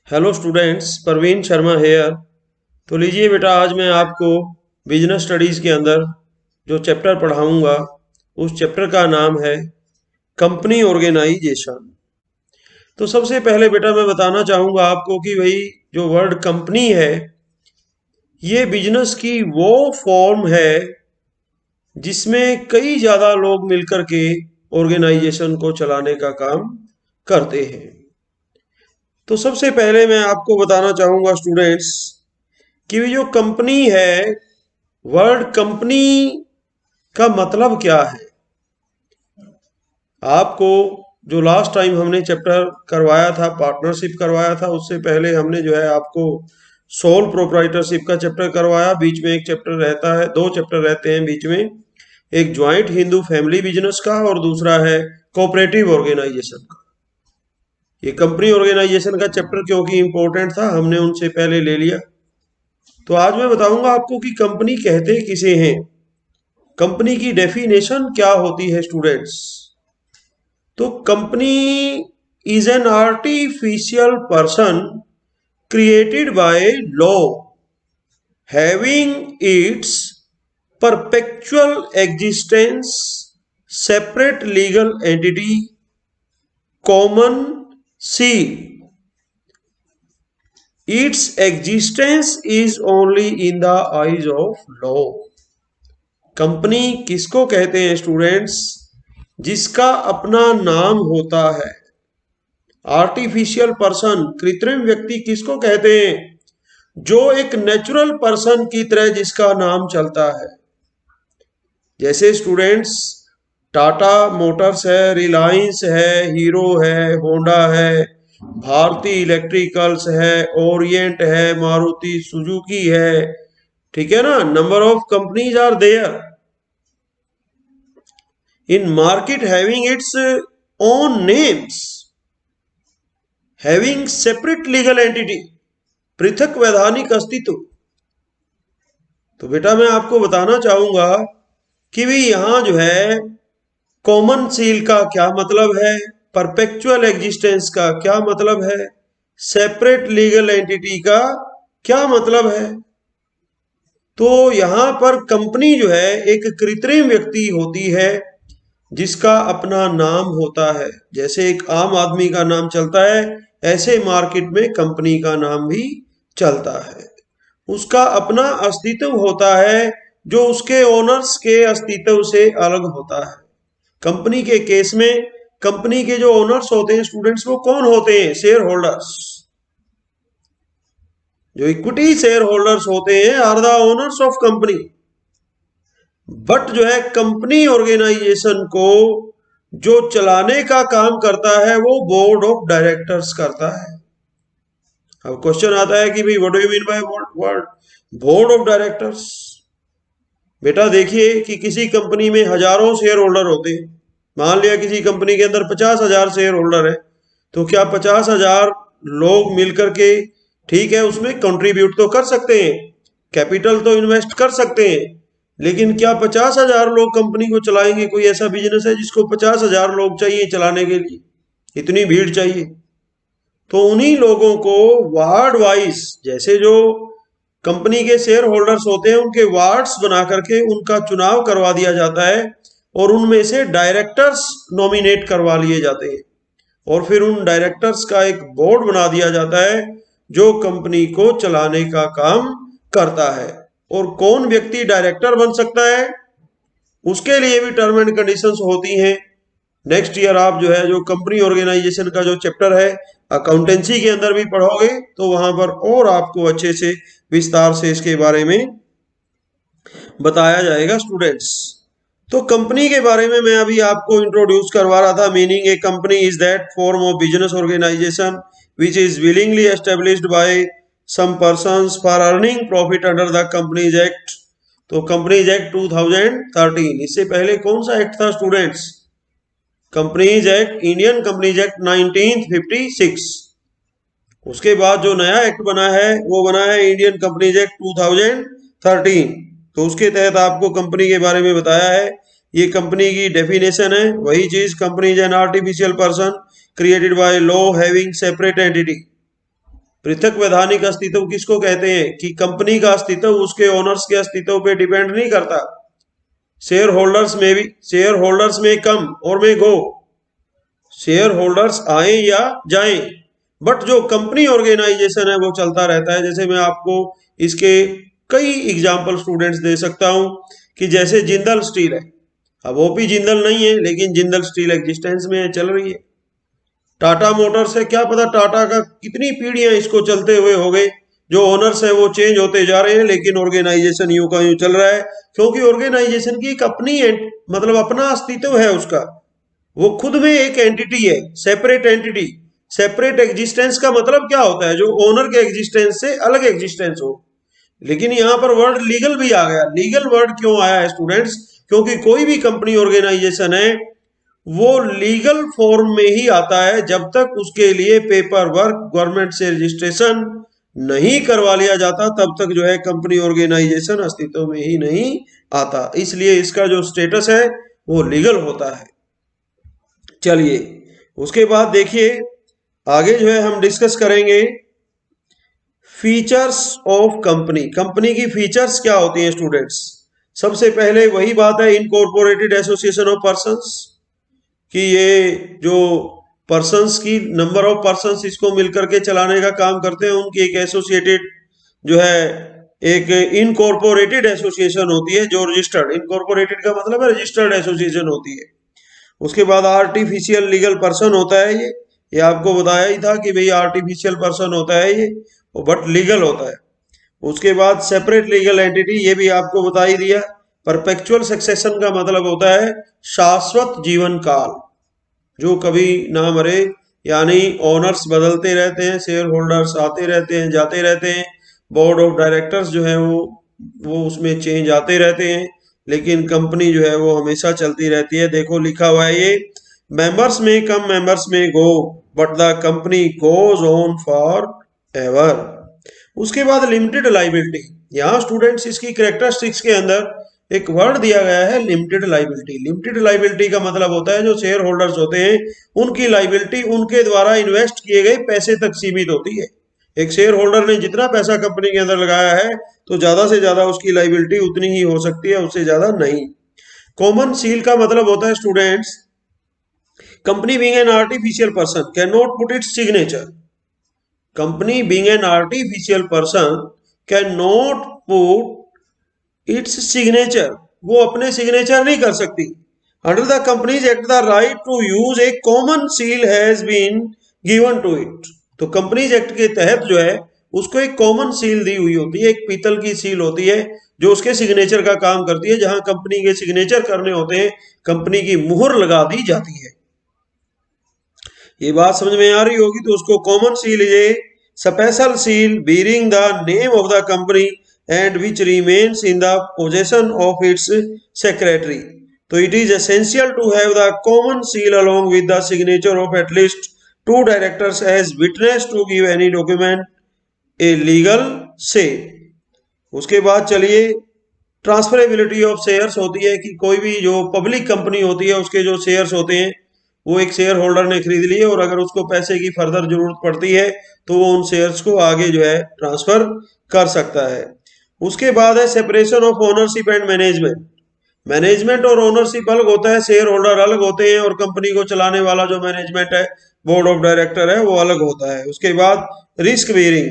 Hello students, Parveen Sharma here. तो लीजिए बेटा, आज मैं आपको बिजनेस स्टडीज़ के अंदर जो चैप्टर पढ़ाऊंगा उस चैप्टर का नाम है कंपनी ऑर्गेनाइजेशन। तो सबसे पहले बेटा मैं बताना चाहूँगा आपको कि भाई जो वर्ड कंपनी है ये बिजनेस की वो फॉर्म है जिसमें कई ज़्यादा लोग मिलकर के ऑर्गेनाइजेशन को चलाने का काम करते हैं। तो सबसे पहले मैं आपको बताना चाहूँगा स्टूडेंट्स कि जो कंपनी है, वर्ड कंपनी का मतलब क्या है। आपको जो लास्ट टाइम हमने चैप्टर करवाया था, पार्टनरशिप करवाया था, उससे पहले हमने जो है आपको सोल प्रोप्राइटरशिप का चैप्टर करवाया। बीच में एक चैप्टर रहता है, दो चैप्टर रहते हैं बीच में, एक ज्वाइंट हिंदू फैमिली बिजनेस का और दूसरा है कोऑपरेटिव ऑर्गेनाइजेशन का। ये कंपनी ऑर्गेनाइजेशन का चैप्टर क्योंकि इंपॉर्टेंट था, हमने उनसे पहले ले लिया। तो आज मैं बताऊंगा आपको कि कंपनी कहते किसे हैं, कंपनी की डेफिनेशन क्या होती है स्टूडेंट्स। तो company is an artificial person created by law having its perpetual existence separate legal entity common seal. Its existence is only in the eyes of law. Company किसको कहते हैं स्टूडेंट्स? जिसका अपना नाम होता है। आर्टिफिशियल पर्सन, कृत्रिम व्यक्ति किसको कहते हैं? जो एक नेचुरल पर्सन की तरह जिसका नाम चलता है। जैसे स्टूडेंट्स टाटा मोटर्स है, रिलायंस है, हीरो है, होंडा है, भारती इलेक्ट्रिकल्स है, ओरिएंट है, मारुति सुजुकी है, ठीक है ना। Number of companies are there in market having its own names, having separate legal entity, पृथक वैधानिक अस्तित्व। तो बेटा मैं आपको बताना चाहूंगा कि भी यहां जो है कॉमन सील का क्या मतलब है, परपेचुअल एग्जिस्टेंस का क्या मतलब है, सेपरेट लीगल एंटिटी का क्या मतलब है। तो यहां पर कंपनी जो है एक कृत्रिम व्यक्ति होती है जिसका अपना नाम होता है। जैसे एक आम आदमी का नाम चलता है, ऐसे मार्केट में कंपनी का नाम भी चलता है। उसका अपना अस्तित्व होता है जो उसके ओनर्स के अस्तित्व से अलग होता है। कंपनी के केस में कंपनी के जो ओनर्स होते हैं स्टूडेंट्स, वो कौन होते हैं? Shareholders. जो इक्विटी शेयर होल्डर्स होते हैं are the owners of company. But जो है कंपनी ऑर्गेनाइजेशन को जो चलाने का काम करता है वो बोर्ड ऑफ डायरेक्टर्स करता है। अब क्वेश्चन आता है कि भाई what do you mean by word board of directors. बेटा देखिए कि किसी कंपनी में हजारों शेयर होल्डर होते हैं। मान लिया किसी कंपनी के अंदर 50,000 शेयर होल्डर है, तो क्या 50,000 लोग मिलकर के, ठीक है, उसमें कंट्रीब्यूट तो कर सकते हैं, कैपिटल तो इन्वेस्ट कर सकते हैं, लेकिन क्या 50,000 लोग कंपनी को चलाएंगे? कोई ऐसा बिजनेस है जिसको 50,000 लोग चाहिए चलाने के लिए? इतनी भीड़ चाहिए। तो उन्हीं लोगों को वार्ड वाइज, जैसे जो कंपनी के शेयर होल्डर्स होते हैं उनके वार्ड्स बना करके उनका चुनाव करवा दिया जाता है और उनमें से डायरेक्टर्स नॉमिनेट करवा लिए जाते हैं और फिर उन डायरेक्टर्स का एक बोर्ड बना दिया जाता है जो कंपनी को चलाने का काम करता है। और कौन व्यक्ति डायरेक्टर बन सकता है, उसके लिए भी टर्म एंड कंडीशंस होती हैं। नेक्स्ट ईयर आप जो है जो कंपनी ऑर्गेनाइजेशन का जो चैप्टर है अकाउंटेंसी के अंदर भी पढ़ोगे तो वहां पर और आपको अच्छे से विस्तार से इसके बारे में बताया जाएगा स्टूडेंट्स। तो कंपनी के बारे में मैं अभी आपको इंट्रोड्यूस करवा रहा था। Meaning a company is that form of business organisation which is willingly established by some persons for earning profit under the companies act. तो कंपनीज एक्ट 2013, इससे पहले कौन सा एक्ट था students? Companies act, Indian companies act 1956। उसके बाद जो नया एक्ट बना है वो बना है इंडियन कंपनीज एक्ट 2013। तो उसके तहत आपको कंपनी के बारे में बताया है। ये कंपनी की डेफिनेशन है, वही चीज, company is an artificial person created by law having separate entity, पृथक वैधानिक अस्तित्व किसको कहते हैं कि कंपनी का अस्तित्व उसके ओनर्स के अस्तित्व पे डिपेंड नहीं करता। शेयर होल्डर्स में कम और में गो, शेयर होल्डर्स आए या जाएं, बट जो कंपनी ऑर्गेनाइजेशन है वो चलता रहता है। जैसे मैं आपको इसके कई एग्जाम्पल स्टूडेंट्स दे सकता हूं कि जैसे जिंदल स्टील है, अब ओपी जिंदल नहीं है लेकिन जिंदल स्टील एग्जिस्टेंस में है, चल रही है। टाटा मोटर्स है, क्या पता टाटा का कितनी पीढ़ियां इसको चलते हुए हो गई, जो ओनर्स है वो चेंज होते जा रहे हैं लेकिन ऑर्गेनाइजेशन यूं का यूं चल रहा है, क्योंकि ऑर्गेनाइजेशन की एक अपनी मतलब अपना अस्तित्व है उसका, वो खुद में एक एंटिटी है, सेपरेट एंटिटी। सेपरेट एग्जिस्टेंस का मतलब क्या होता है, जो ओनर के एग्जिस्टेंस से अलग एग्जिस्टेंस हो। लेकिन यहां पर वर्ड लीगल भी आ गया। लीगल वर्ड क्यों आया है स्टूडेंट्स, क्योंकि कोई भी कंपनी ऑर्गेनाइजेशन है वो लीगल फॉर्म में ही आता है जब तक उसके लिए पेपर वर्क गवर्नमेंट से रजिस्ट्रेशन नहीं करवा लिया जाता, तब तक जो है कंपनी ऑर्गेनाइजेशन अस्तित्व में ही नहीं आता। इसलिए इसका जो स्टेटस है वो लीगल होता है। चलिए उसके बाद देखिए आगे जो है हम डिस्कस करेंगे फीचर्स ऑफ कंपनी। कंपनी की फीचर्स क्या होती हैं स्टूडेंट्स। सबसे पहले वही बात है इनकॉर्पोरेटेड एसोसिएशन ऑफ पर्संस, कि ये जो पर्संस की नंबर ऑफ पर्संस इसको मिलकर के चलाने का काम करते हैं, उनकी एक एसोसिएटेड जो है एक इनकॉर्पोरेटेड एसोसिएशन होती है जो रजिस्टर्ड, इनकॉर्पोरेटेड का मतलब है रजिस्टर्ड एसोसिएशन होती है। उसके बाद आर्टिफिशियल लीगल पर्सन होता है ये आपको बताया ही था कि भाई आर्टिफिशियल पर्सन होता है ये, बट लीगल होता है। उसके बाद सेपरेट लीगल एंटिटी, ये भी आपको बता ही दिया। परपेचुअल सक्सेशन का मतलब होता है शाश्वत जीवन काल, जो कभी ना मरे, यानी ओनर्स बदलते रहते हैं, शेयर होल्डर्स आते रहते हैं जाते रहते हैं, बोर्ड ऑफ डायरेक्टर्स जो है वो उसमें चेंज आते रहते हैं, लेकिन कंपनी जो है वो हमेशा चलती रहती है। देखो लिखा हुआ है ये, मेंबर्स में कम मेंबर्स में go but the company goes on for ever. उसके बाद लिमिटेड लाइबिलिटी, यहाँ स्टूडेंट्स इसकी कैरेक्टरिस्टिक्स के अंदर एक वर्ड दिया गया है लिमिटेड लाइबिलिटी। लिमिटेड लाइबिलिटी का मतलब होता है जो शेयर होल्डर्स होते हैं उनकी लाइबिलिटी उनके द्वारा इन्वेस्ट किए गए पैसे तक सीमित होती है। एक शेयर होल्डर ने जितना पैसा कंपनी के अंदर लगाया है तो ज्यादा से ज्यादा उसकी लाइबिलिटी उतनी ही हो सकती है, उससे ज्यादा नहीं। कॉमन सील का मतलब होता है students, company being an artificial person can not put its signature. Company being an artificial person can not put its signature, वो अपने सिग्नेचर नहीं कर सकती। Under the companies act the right to use a common seal has been given to it. तो companies act के तहत जो है उसको एक कॉमन सील दी हुई होती है, एक पीतल की सील होती है जो उसके सिग्नेचर का काम करती है। जहां कंपनी के सिग्नेचर करने होते हैं कंपनी की मुहर लगा दी जाती है। ये बात समझ में आ रही होगी। तो उसको common seal is a special seal bearing the name of the company and which remains in the possession of its secretary. तो it is essential to have the common seal along with the signature of at least 2 directors as witness to give any document a legal say. उसके बाद चलिए transferability of shares होती है कि कोई भी जो पब्लिक कंपनी होती है उसके जो शेयर्स होते हैं वो एक शेयर होल्डर ने खरीद लिए और अगर उसको पैसे की फर्दर जरूरत पड़ती है तो वो उन शेयर्स को आगे जो है ट्रांसफर कर सकता है। उसके बाद है separation of ownership and management. Management और ओनरशिप अलग होता है, शेयर होल्डर अलग होते हैं और कंपनी को चलाने वाला जो मैनेजमेंट है, बोर्ड ऑफ डायरेक्टर है, वो अलग होता है। उसके बाद risk bearing,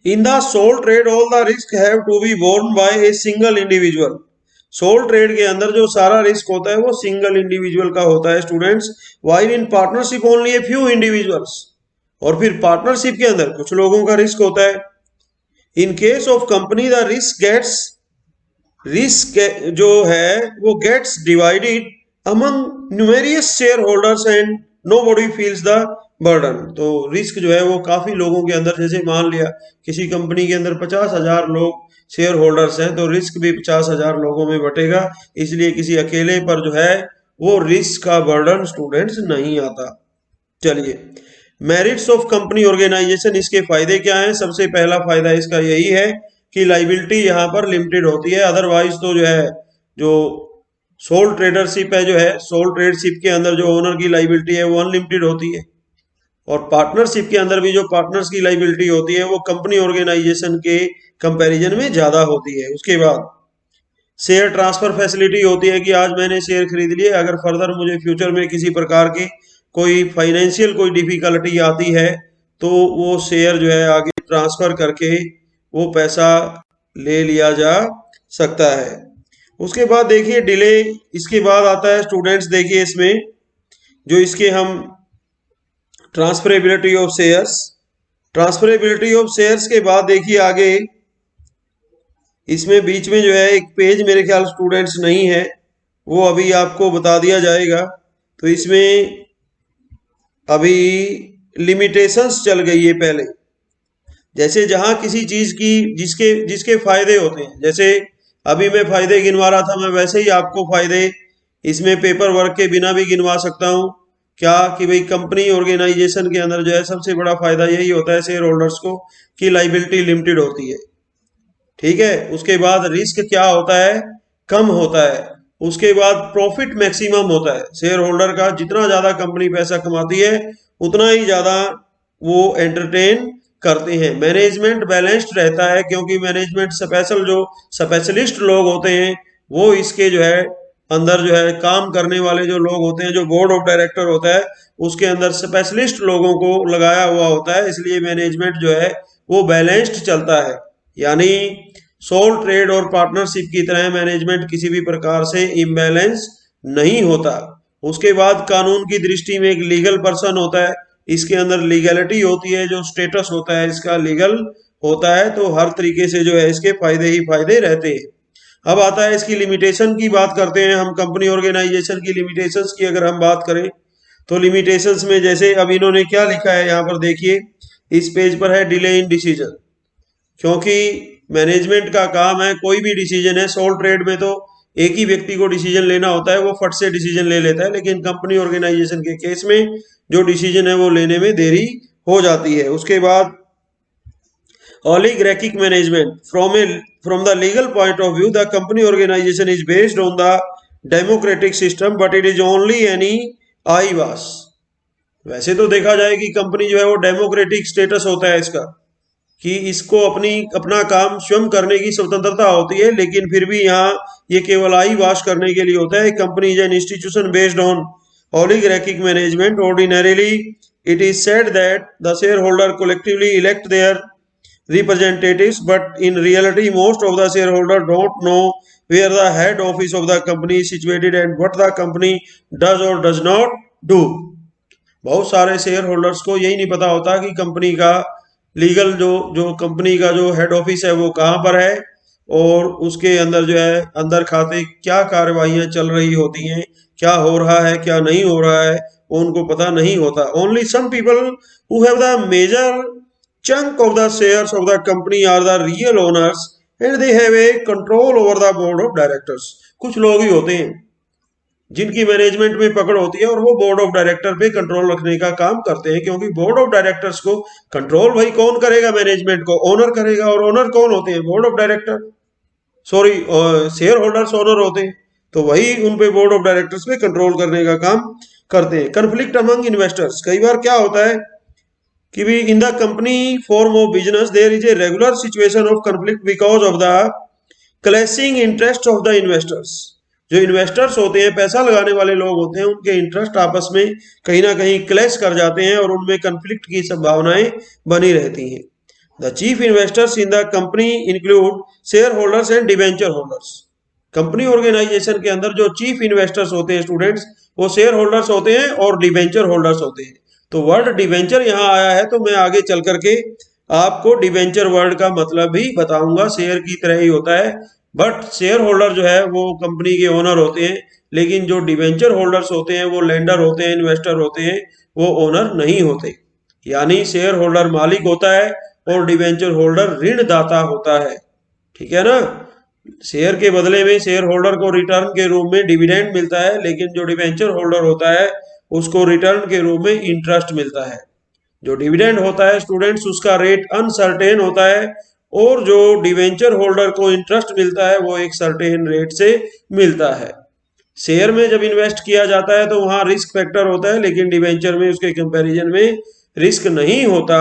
in the sole trade all the risk have to be borne by a single individual. Sole trade के अंदर जो सारा रिस्क होता है वो सिंगल इंडिविजुअल का होता है students, while in partnership only a few individuals. और फिर पार्टनरशिप के अंदर कुछ लोगों का रिस्क होता है। In case of company the risk जो है वो gets divided among numerous shareholders and nobody feels the burden. तो रिस्क जो है वो काफी लोगों के अंदर, जैसे मान लिया किसी कंपनी के अंदर 50,000 लोग शेयर होल्डर्स हैं तो रिस्क भी 50,000 लोगों में बटेगा, इसलिए किसी अकेले पर जो है वो रिस्क का बर्डन स्टूडेंट्स नहीं आता। चलिए मेरिट्स ऑफ कंपनी ऑर्गेनाइजेशन, इसके फायदे क्या हैं। सबसे पहला फायदा इसका यही है कि लाइबिलिटी यहाँ पर लिमिटेड होती है। अदरवाइज तो जो है जो सोल ट्रेडरशिप है, जो है सोल ट्रेडशिप के अंदर जो ओनर की लाइबिलिटी है वो अनलिमिटेड होती है। और पार्टनरशिप के अंदर भी जो पार्टनर्स की लाइबिलिटी होती है वो कंपनी ऑर्गेनाइजेशन के कंपैरिजन में ज़्यादा होती है। उसके बाद शेयर ट्रांसफर फैसिलिटी होती है कि आज मैंने शेयर खरीद लिए, अगर फर्दर मुझे फ्यूचर में किसी प्रकार की कोई फाइनेंशियल कोई डिफिकल्टी आती है तो वो शेयर जो है आगे ट्रांसफर करके वो पैसा ले लिया जा सकता है। उसके बाद देखिए डिले, इसके बाद आता है स्टूडेंट्स, देखिए इसमें जो इसके हम transferability of shares, transferability of shares के बाद देखिए आगे इसमें बीच में जो है एक पेज मेरे ख्याल स्टूडेंट्स नहीं है, वो अभी आपको बता दिया जाएगा। तो इसमें अभी लिमिटेशंस चल गई है पहले, जैसे जहां किसी चीज की जिसके जिसके फायदे होते हैं, जैसे अभी मैं फायदे गिनवा रहा था, मैं वैसे ही आपको फायदे इसमें पेपर वर्क के बिना भी गिनवा सकता हूं। क्या कि भाई कंपनी ऑर्गेनाइजेशन के अंदर जो है सबसे बड़ा फायदा यही होता है शेयर होल्डर्स को कि लाइबिलिटी लिमिटेड होती है, ठीक है। उसके बाद रिस्क क्या होता है, कम होता है। उसके बाद प्रॉफिट मैक्सिमम होता है, शेयर होल्डर का जितना ज्यादा कंपनी पैसा कमाती है उतना ही ज्यादा वो एंटरटेन करते हैं। मैनेजमेंट बैलेंस्ड रहता है क्योंकि मैनेजमेंट स्पेशल जो स्पेशलिस्ट लोग होते हैं वो इसके जो है अंदर जो है काम करने वाले जो लोग होते हैं, जो बोर्ड ऑफ डायरेक्टर होता है उसके अंदर स्पेशलिस्ट लोगों को लगाया हुआ होता है, इसलिए मैनेजमेंट जो है वो बैलेंस्ड चलता है। यानी सोल ट्रेड और पार्टनरशिप की तरह मैनेजमेंट किसी भी प्रकार से इम्बैलेंस नहीं होता। उसके बाद कानून की दृष्टि में एक लीगल पर्सन होता है, इसके अंदर लीगैलिटी होती है, जो स्टेटस होता है इसका लीगल होता है, तो हर तरीके से जो है इसके फायदे ही फायदे रहते हैं। अब आता है इसकी लिमिटेशन की बात करते हैं हम, कंपनी ऑर्गेनाइजेशन की लिमिटेशंस की अगर हम बात करें तो लिमिटेशंस में जैसे अब इन्होंने क्या लिखा है यहाँ पर देखिए, इस पेज पर है डिले इन डिसीजन, क्योंकि मैनेजमेंट का काम है कोई भी डिसीजन है, सोल ट्रेड में तो एक ही व्यक्ति को डिसीजन लेना होता है, वो फट से डिसीजन ले लेता है, लेकिन कंपनी ऑर्गेनाइजेशन के केस में जो डिसीजन है वो लेने में देरी हो जाती है। उसके बाद oligarchic management, from the legal point of view the company organization is based on the democratic system but it is only any IVAS। वैसे तो देखा जाए कि कंपनी जो है वो डेमोक्रेटिक स्टेटस होता है इसका, कि इसको अपना काम स्वयं करने की स्वतंत्रता होती है, लेकिन फिर भी यहाँ ये केवल आई वाश करने के लिए होता है। Company is an institution based on oligarchic management। ordinarily it is said that the shareholder collectively elect their representatives, but in reality most of the shareholders don't know where the head office of the company is situated and what the company does or does not do। बहुत सारे share holders को यही नहीं पता होता कि company का legal जो कंपनी का जो हेड ऑफिस है वो कहाँ पर है और उसके अंदर जो है अंदर खाते क्या कार्यवाहियां चल रही होती हैं, क्या हो रहा है क्या नहीं हो रहा है, वो उनको पता नहीं होता। Only some people who have the major chunk of the shares of the company are the real owners and they have a control over the board of directors। कुछ लोग ही होते हैं जिनकी मैनेजमेंट में पकड़ होती है और वो बोर्ड ऑफ डायरेक्टर पे कंट्रोल रखने का काम करते हैं, क्योंकि बोर्ड ऑफ डायरेक्टर्स को कंट्रोल भाई कौन करेगा, मैनेजमेंट को ओनर करेगा, और ओनर कौन होते हैं, board of director, sorry share holders owner होते हैं, तो वही उन पे बोर्ड ऑफ डायरेक्टर्स पे कंट्रोल करने का काम करते हैं। कन्फ्लिक्ट अमंग इन्वेस्टर्स, कई बार क्या होता है कि भी in the company form of business there is a regular situation of conflict because of the clashing interest of the investors. जो इन्वेस्टर्स होते हैं, पैसा लगाने वाले लोग होते हैं, उनके इंटरेस्ट आपस में कहीं ना कहीं क्लैश कर जाते हैं और उनमें कन्फ्लिक्ट की संभावनाएं बनी रहती हैं। The chief investors in the company include shareholders and debenture holders. Company organisation के अंदर जो चीफ इन्वेस्टर्स होते हैं स्टूडेंट्स, वो शेयर होल्डर्स होते हैं और डिवेंचर होल्डर्स होते हैं। तो वर्ड डिवेंचर यहाँ आया है, तो मैं आगे चल करके आपको डिवेंचर वर्ड का मतलब भी बताऊंगा। शेयर की तरह ही होता है, बट शेयर होल्डर जो है वो कंपनी के ओनर होते हैं, लेकिन जो डिवेंचर होल्डर्स होते हैं वो लेंडर होते हैं, इन्वेस्टर होते हैं, वो ओनर नहीं होते। यानी शेयर होल्डर मालिक होता है और डिवेंचर होल्डर ऋणदाता होता है, ठीक है ना। शेयर के बदले में शेयर होल्डर को रिटर्न के रूप में डिविडेंड मिलता है, लेकिन जो डिवेंचर होल्डर होता है उसको रिटर्न के रूप में इंटरेस्ट मिलता है। जो डिविडेंड होता है स्टूडेंट्स उसका रेट अनसर्टेन होता है, और जो डिवेंचर होल्डर को इंटरेस्ट मिलता है वो एक सर्टेन रेट से मिलता है। शेयर में जब इन्वेस्ट किया जाता है तो वहां रिस्क फैक्टर होता है, लेकिन डिवेंचर में उसके कंपैरिजन में रिस्क नहीं होता,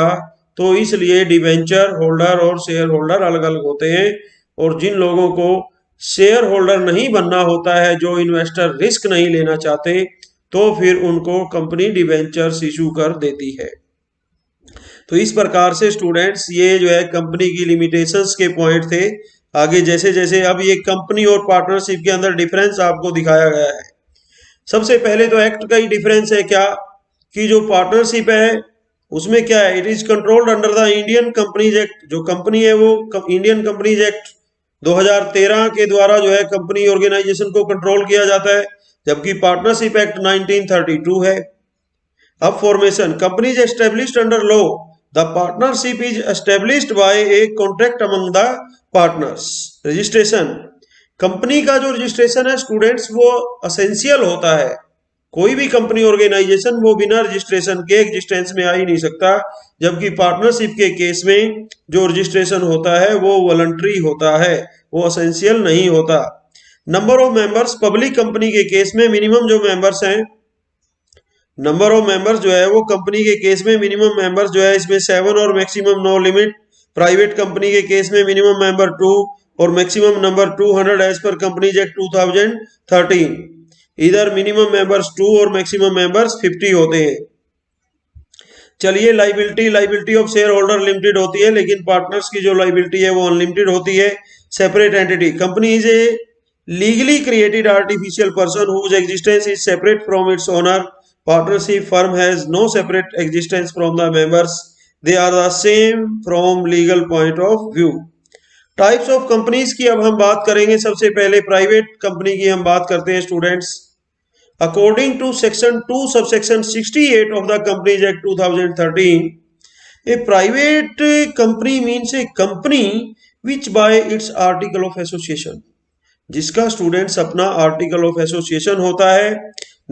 तो इसलिए डिबेंचर होल्डर और शेयर होल्डर अलग अलग होते हैं। और जिन लोगों को शेयर होल्डर नहीं बनना होता है, जो इन्वेस्टर रिस्क नहीं लेना चाहते, तो फिर उनको कंपनी डिबेंचर्स इशू कर देती है। तो इस प्रकार से स्टूडेंट्स ये जो है कंपनी की लिमिटेशंस के पॉइंट थे। आगे जैसे जैसे अब ये कंपनी और पार्टनरशिप के अंदर डिफरेंस आपको दिखाया गया है। सबसे पहले तो एक्ट का ही डिफरेंस है क्या, कि जो पार्टनरशिप है उसमें क्या है, it is controlled under the Indian companies act. जो कंपनी है वो इंडियन कंपनीज एक्ट 2013 के द्वारा जो है कंपनी ऑर्गेनाइजेशन को कंट्रोल किया जाता है, जबकि पार्टनरशिप एक्ट 1932 है। अब formation, company is established under law, the partnership is established by a contract among the partners. Registration, company का जो रजिस्ट्रेशन है स्टूडेंट्स वो असेंशियल होता है। कोई भी कंपनी ऑर्गेनाइजेशन वो बिना रजिस्ट्रेशन के एग्जिस्टेंस में आ ही नहीं सकता, जबकि पार्टनरशिप के केस में जो रजिस्ट्रेशन होता है वो वॉलंटरी होता है, वो असेंशियल नहीं होता। Number of members, public company के केस में मिनिमम जो मेंबर्स हैं, नंबर ऑफ मेंबर्स जो है वो कंपनी के केस में मिनिमम मेंबर्स जो है इसमें 7 और maximum no limit. Private company के केस में मिनिमम मेंबर 2 और maximum number 200 as per companies act 2013। इधर मिनिमम मेंबर्स 2 और मैक्सिमम मेंबर्स 50 होते हैं। चलिए liability of share holder limited होती है, लेकिन पार्टनर्स की जो लाइबिलिटी है वो अनलिमिटेड होती है। Separate entity, company is a legally created artificial person whose existence is separate from its owner. Partnership firm has no separate existence from the members. They are the same from legal point of view. Types of companies की अब हम बात करेंगे। सबसे पहले private company की हम बात करते हैं students. According to section 2 subsection 68 of the Companies Act 2013, a private company means a company which by its article of association, जिसका स्टूडेंट्स अपना आर्टिकल ऑफ एसोसिएशन होता है।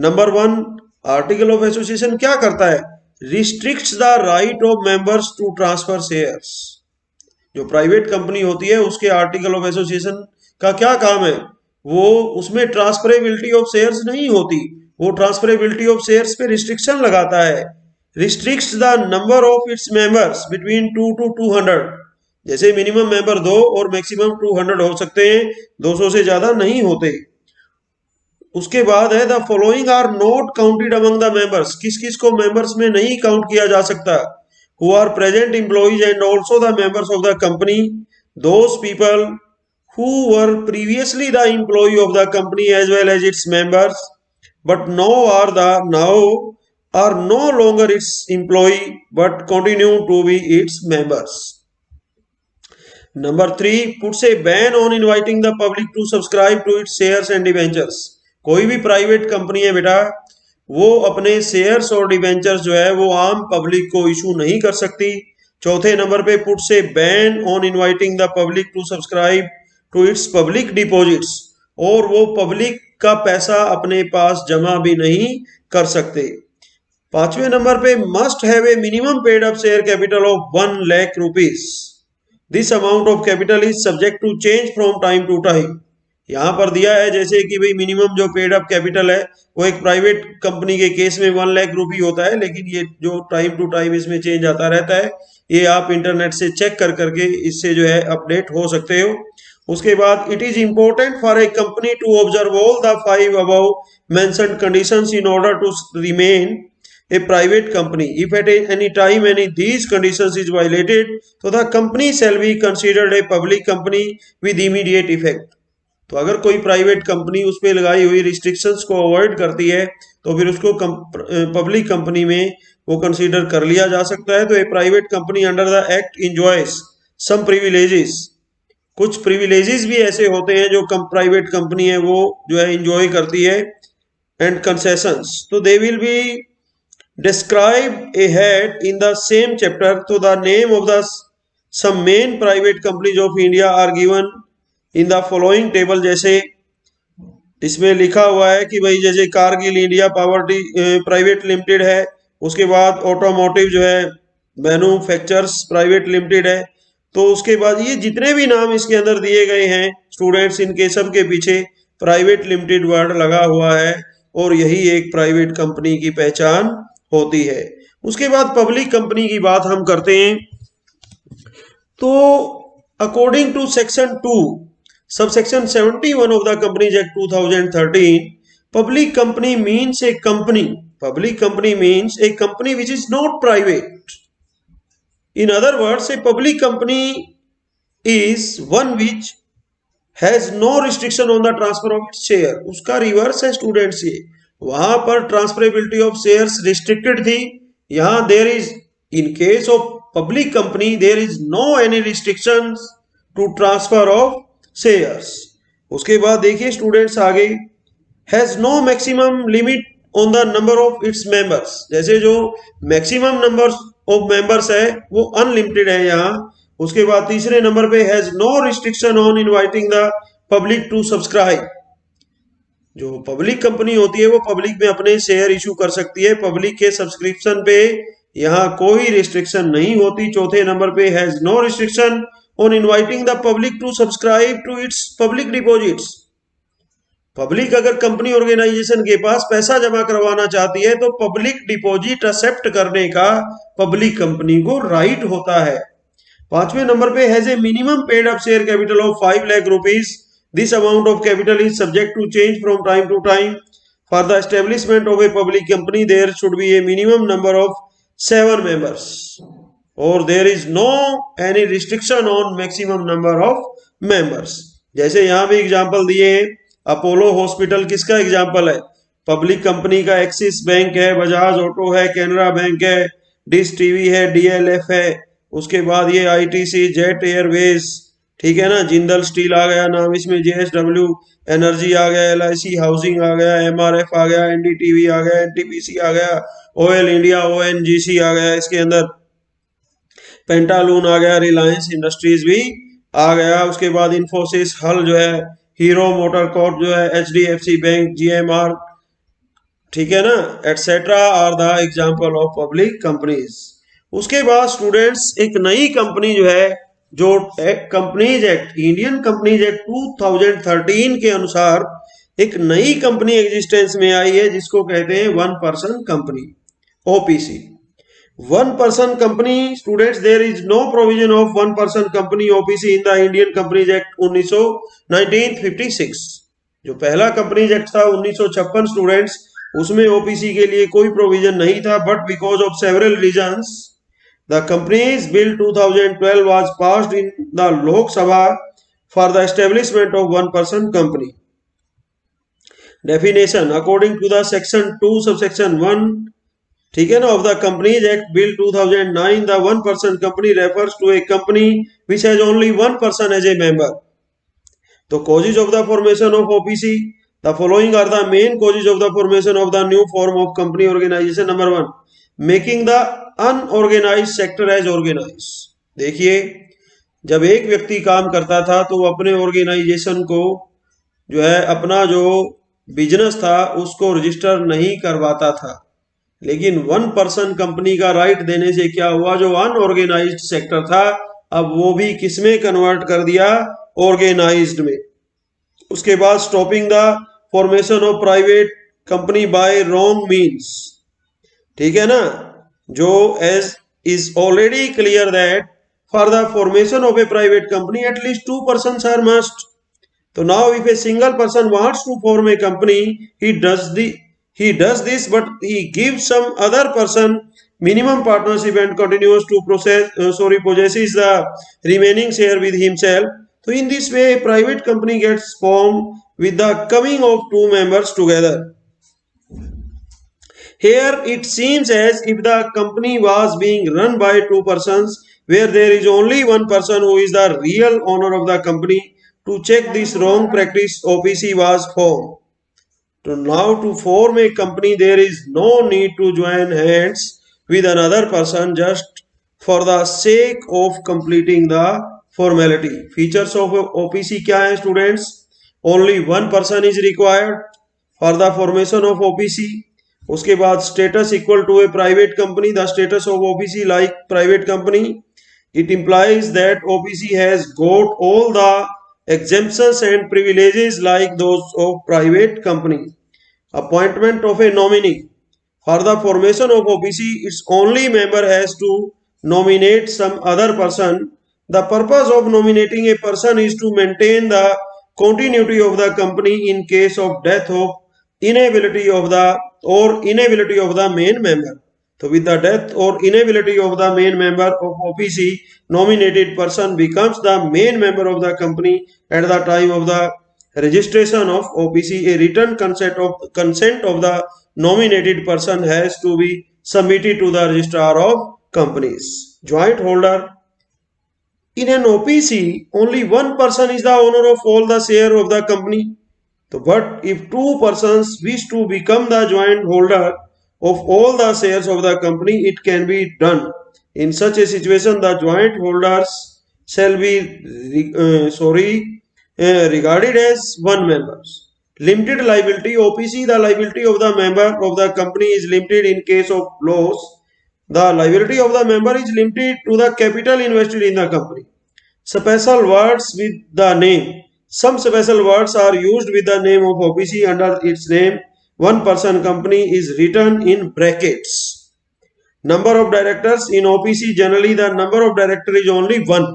नंबर 1, आर्टिकल ऑफ एसोसिएशन क्या करता है, restricts the right of members to transfer shares. जो private company होती है उसके आर्टिकल ऑफ एसोसिएशन का क्या काम है, वो उसमें ट्रांसफरेबिलिटी ऑफ शेयर्स नहीं होती, वो ट्रांसफरेबिलिटी ऑफ शेयर्स पे रिस्ट्रिक्शन लगाता है। Restricts the number of its members between 2 to 200, जैसे मिनिमम मेंबर 2 और मैक्सिमम 200 हो सकते हैं, 200 से ज्यादा नहीं होते। उसके बाद है the following are not counted among the members, किस किस को मेंबर्स में नहीं काउंट किया जा सकता, who are present employees and also the members of the company, those people who were previously the employee of the company as well as its members but now are no longer its employee but continue to be its members. Number 3, puts a ban on inviting the public to subscribe to its shares and debentures. कोई भी private company है बेटा, वो अपने shares और debentures जो है वो आम पब्लिक को इशू नहीं कर सकती। चौथे नंबर पे puts a ban on inviting the public to subscribe to its public deposits, और वो पब्लिक का पैसा अपने पास जमा भी नहीं कर सकते। पांचवें नंबर पे must have a minimum paid up share capital of 1 lakh rupees. This amount of capital is subject to change from time to time. यहाँ पर दिया है जैसे कि भाई मिनिमम जो पेड अप कैपिटल है वो एक प्राइवेट कंपनी के केस में 1 लाख रुपये होता है, लेकिन ये जो टाइम टू टाइम इसमें चेंज आता रहता है, ये आप इंटरनेट से चेक कर करके इससे जो है अपडेट हो सकते हो। उसके बाद it is important for a company to observe all the 5 above mentioned conditions in order to remain a private company. If at any time any these conditions is violated, तो the company shall be considered a public company with immediate effect. तो अगर कोई private company उस पर लगाई हुई restrictions को avoid करती है तो फिर उसको पब्लिक कंपनी में वो कंसीडर कर लिया जा सकता है। तो a private company under the act enjoys some privileges, कुछ प्रिविलेजेस भी ऐसे होते हैं जो प्राइवेट कंपनी है वो जो है इंजॉय करती है, एंड कंसेशंस, तो they will be described ahead in the same chapter. So the name of the some main private companies of India are given in the following table। जैसे इसमें लिखा हुआ है कि भाई जैसे Kargil India power private limited है, उसके बाद ऑटोमोटिव जो है मैन्युफैक्चर्स प्राइवेट लिमिटेड है। तो उसके बाद ये जितने भी नाम इसके अंदर दिए गए हैं स्टूडेंट्स, इनके सब के पीछे प्राइवेट लिमिटेड वर्ड लगा हुआ है, और यही एक प्राइवेट कंपनी की पहचान होती है। उसके बाद पब्लिक कंपनी की बात हम करते हैं। तो according to section 2 subsection 71 of the companies act 2013, public company means a company. Public company means a company which is not private. In other words, a public company is one which has no restriction on the transfer of its share. उसका reverse है students, ये वहां पर transferability of shares restricted थी, यहां there is in case of public company there is no any restrictions to transfer of shares. उसके बाद देखिए स्टूडेंट्स आगे, has no maximum limit on the number of its members. जैसे जो maximum number of members है वो unlimited है यहाँ। उसके बाद तीसरे नंबर पे has no restriction on inviting the public to subscribe. जो पब्लिक कंपनी होती है वो पब्लिक में अपने शेयर इशू कर सकती है, पब्लिक के सब्सक्रिप्शन पे यहाँ कोई रिस्ट्रिक्शन नहीं होती। चौथे नंबर पे has no restriction on inviting the public to subscribe to its public deposits. Public अगर कंपनी ऑर्गेनाइजेशन के पास पैसा जमा करवाना चाहती है तो पब्लिक डिपॉजिट एक्सेप्ट करने का पब्लिक कंपनी को राइट होता है। पांचवें नंबर पे has a minimum paid up share capital of 5 lakh rupees. This amount of capital is subject to change from time to time. For the establishment of a public company there should be a minimum number of 7 members और there is no any restriction on maximum number of members. जैसे यहाँ भी example दिए हैं, Apollo hospital किसका example है? Public company का। Axis bank है, बजाज ऑटो है, कैनरा बैंक है, डिश टीवी है, डीएलएफ है। उसके बाद ये आईटीसी, जेट एयरवेज, ठीक है ना, जिंदल स्टील आ गया नाम इसमें, जेएसडब्ल्यू एनर्जी आ गया, एलआईसी हाउसिंग आ गया, एमआरएफ आ गया, एनडीटीवी आ गया, एनटीपीसी आ गया, ऑयल इंडिया ओएनजीसी आ गया, इसके अंदर पेंटालून आ गया, रिलायंस इंडस्ट्रीज भी आ गया। उसके बाद इंफोसिस, हल जो है, हीरो मोटर कॉर्प जो है, एचडीएफसी बैंक, जीएमआर, ठीक है ना, etcetera are the example of public companies. उसके बाद स्टूडेंट्स एक नई कंपनी जो है, जो companies act, Indian companies act 2013 के अनुसार एक नई कंपनी एग्जिस्टेंस में आई है जिसको कहते हैं one person company, OPC. One person company students, there is no provision of one person company OPC in the Indian companies act 1956। जो पहला कंपनीज एक्ट था 1956 स्टूडेंट्स, उसमें ओपीसी के लिए कोई प्रोविजन नहीं था, but because of several reasons the companies bill 2012 was passed in the Lok Sabha for the establishment of one person company. Definition according to the section 2 subsection 1, ठीक है ना, of the companies act bill 2009, the one person company refers to a company which has only one person as a member. तो causes of the formation of OPC, the following are the main causes of the formation of the new form of company organisation. Number 1, making the unorganised sector as organised. देखिए, जब एक व्यक्ति काम करता था तो वो अपने ऑर्गेनाइजेशन को जो है, अपना जो बिजनेस था उसको रजिस्टर नहीं करवाता था, लेकिन वन पर्सन कंपनी का राइट देने से क्या हुआ, जो अनऑर्गेनाइज्ड सेक्टर था अब वो भी किसमें कन्वर्ट कर दिया, ऑर्गेनाइज्ड में। उसके बाद stopping the formation of private company by wrong means, ठीक है ना, जो as is already clear that for the formation of a private company at least 2 persons are must. तो now if a single person wants to form a company, he does this, but he gives some other person minimum partnership and continues to possesses the remaining share with himself. So in this way, a private company gets formed with the coming of 2 members together. Here it seems as if the company was being run by 2 persons, where there is only one person who is the real owner of the company. To check this wrong practice, OPC was formed. So now to form a company, there is no need to join hands with another person just for the sake of completing the formality. Features of OPC क्या है students? Only one person is required for the formation of OPC. उसके बाद status equal to a private company. The status of OPC like private company. It implies that OPC has got all the exemptions and privileges like those of private company. Appointment of a nominee. For the formation of OPC, its only member has to nominate some other person. The purpose of nominating a person is to maintain the continuity of the company in case of death of inability of the main member. So with the death or inability of the main member of OPC, nominated person becomes the main member of the company at the time of the registration of OPC. A written consent of the nominated person has to be submitted to the registrar of companies. Joint holder. In an OPC, only one person is the owner of all the share of the company. But if two persons wish to become the joint holder of all the shares of the company, it can be done. In such a situation, the joint holders shall be regarded as one member. Limited liability, OPC, the liability of the member of the company is limited in case of loss. The liability of the member is limited to the capital invested in the company. Special words with the name. Some special words are used with the name of OPC under its name. One person company is written in brackets. Number of directors in OPC, generally the number of directors is only one.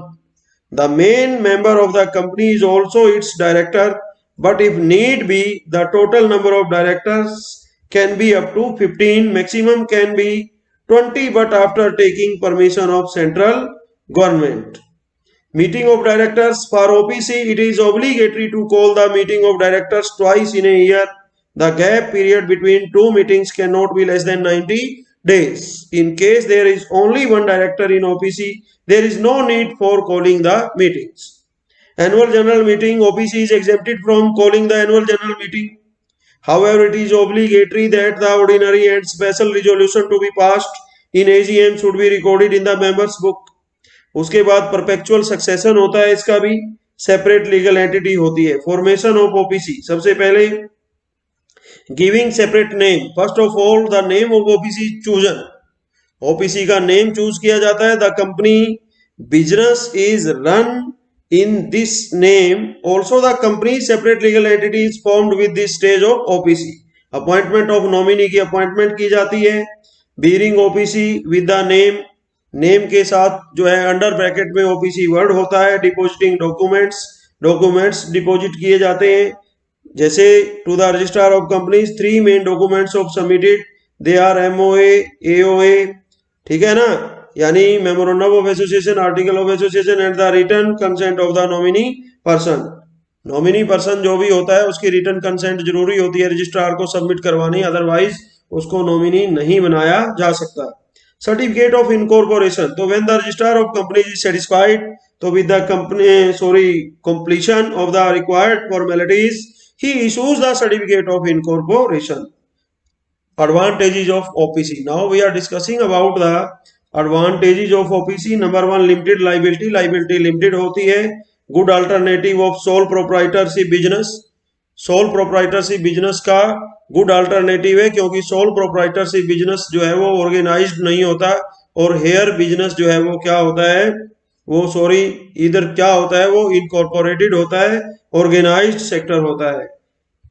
The main member of the company is also its director, but if need be, the total number of directors can be up to 15, maximum can be 20, but after taking permission of central government. Meeting of directors for OPC, it is obligatory to call the meeting of directors twice in a year. The gap period between two meetings cannot be less than 90 days. In case there is only one director in OPC, there is no need for calling the meetings. Annual general meeting, OPC is exempted from calling the annual general meeting. However, it is obligatory that the ordinary and special resolution to be passed in AGM should be recorded in the members book. उसके बाद perpetual succession होता है, इसका भी separate legal entity होती है. Formation of OPC, सबसे पहले giving separate name. First of all the name of OPC chosen. OPC का नेम चूज किया जाता है. The company business is run in this name. Also the company separate legal entity is formed with this stage of OPC. Appointment of nominee की appointment की जाती है. Bearing OPC with the name, name के साथ जो है under bracket में OPC word होता है. डिपोजिटिंग डॉक्यूमेंट्स, डॉक्यूमेंट्स डिपॉजिट किए जाते हैं. जैसे to the registrar of companies 3 main documents of submitted, they are MOA, AOA, ठीक है ना, यानी memorandum of association, article of association and the written consent of the nominee person. Nominee person जो भी होता है उसकी रिटन कंसेंट जरूरी होती है रजिस्ट्रार को सबमिट करवानी, अदरवाइज उसको नॉमिनी नहीं बनाया जा सकता. Certificate of incorporation. So when the registrar of companies is satisfied, so with the completion of the required formalities, he issues the certificate of incorporation. Advantages of OPC. Now we are discussing about the advantages of OPC. Number 1, limited liability. Liability limited होती है. Good alternative of sole proprietorship business. Sole proprietorship business का good alternative है, क्योंकि sole proprietorship business जो है वो organised नहीं होता. और हेयर बिजनेस जो है वो क्या होता है, वो इधर क्या होता है, वो इनकॉर्पोरेटेड होता है, ऑर्गेनाइज्ड सेक्टर होता है.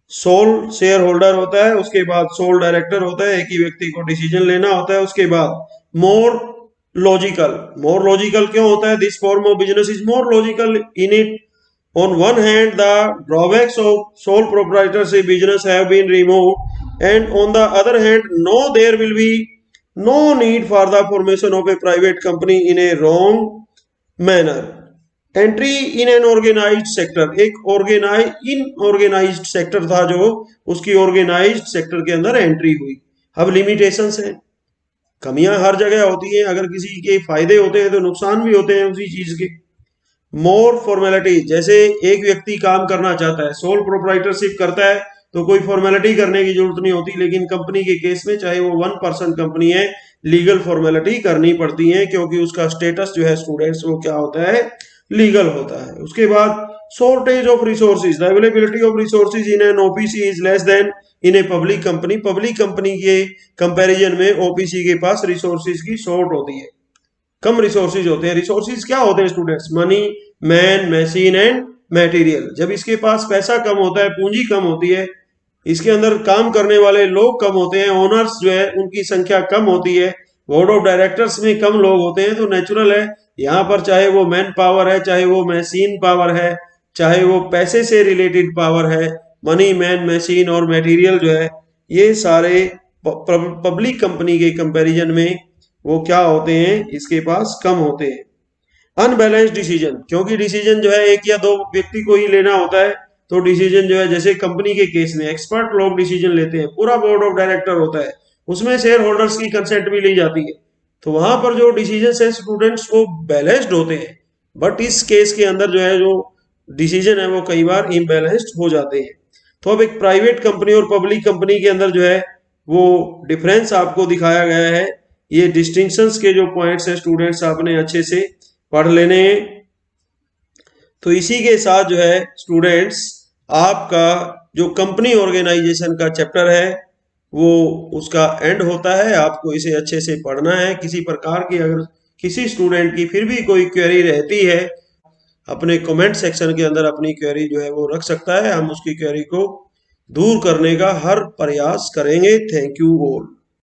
सोल शेयर होल्डर होता है, उसके बाद सोल डायरेक्टर होता है, एक ही व्यक्ति को डिसीजन लेना होता है. उसके बाद मोर लॉजिकल क्यों होता है, this form of business is more logical in it. On one hand, the drawbacks of sole proprietorship business have been removed, and on the other hand, there will be no need for the formation of a private company in a wrong manner. Entry in an organized sector. एक इनऑर्गेनाइज्ड sector था जो उसकी organised sector के अंदर entry हुई. अब limitations हैं, कमियां हर जगह होती हैं. अगर किसी के फायदे होते हैं तो नुकसान भी होते हैं उसी चीज के. मोर फॉर्मेलिटी, जैसे एक व्यक्ति काम करना चाहता है, सोल प्रोप्राइटरशिप करता है तो कोई फॉर्मेलिटी करने की जरूरत नहीं होती, लेकिन कंपनी के केस में चाहे वो 1 पर्सन कंपनी है, लीगल फॉर्मेलिटी करनी पड़ती है, क्योंकि उसका स्टेटस जो है स्टूडेंट्स वो क्या होता है, लीगल होता है. उसके बाद shortage of resources. The availability of resources in an OPC is less then in A public company. Public company के कंपैरिजन में ओपीसी के पास रिसोर्सेज की शॉर्ट होती है, कम रिसोर्सेज होते हैं. रिसोर्सेज क्या होते हैं students, money, man, machine and material. जब इसके पास पैसा कम होता है, पूंजी कम होती है, इसके अंदर काम करने वाले लोग कम होते हैं, ओनर्स जो है उनकी संख्या कम होती है, बोर्ड ऑफ डायरेक्टर्स में कम लोग होते हैं, तो नेचुरल है यहाँ पर चाहे वो मैन पावर है, चाहे वो मशीन पावर है, चाहे वो पैसे से रिलेटेड पावर है, मनी, मैन, मशीन और मटेरियल जो है, ये सारे पब्लिक कंपनी के कंपैरिजन में वो क्या होते हैं, इसके पास कम होते हैं। अनबैलेंस्ड डिसीजन, क्योंकि डिसीजन जो है एक या दो व्यक्ति को ही लेना होता है, तो डिसीजन जो है जैसे कंपनी के केस में एक्सपर्ट लोग डिसीजन लेते हैं, पूरा बोर्ड ऑफ डायरेक्टर होता है, उसमें शेयर होल्डर्स की कंसेंट भी ली जाती है, तो वहां पर जो डिसीजन है स्टूडेंट्स वो बैलेंस्ड होते हैं। बट इस केस के अंदर जो है जो डिसीजन है वो कई बार इम्बैलेंस्ड हो जाते हैं। तो अब एक प्राइवेट कंपनी और पब्लिक कंपनी के अंदर जो है वो डिफरेंस आपको दिखाया गया है। ये डिस्टिंक्शंस के जो पॉइंट्स हैं स्टूडेंट्स आपने अच्छे से पढ़ लेने हैं। तो इसी के साथ जो है स्टूडेंट्स आपका जो कंपनी ऑर्गेनाइजेशन का चैप्टर है वो उसका एंड होता है। आपको इसे अच्छे से पढ़ना है। किसी प्रकार की अगर किसी स्टूडेंट की फिर भी कोई क्वेरी रहती है, अपने कमेंट सेक्शन के अंदर अपनी क्वेरी जो है वो रख सकता है, हम उसकी क्वेरी को दूर करने का हर प्रयास करेंगे। Thank you all.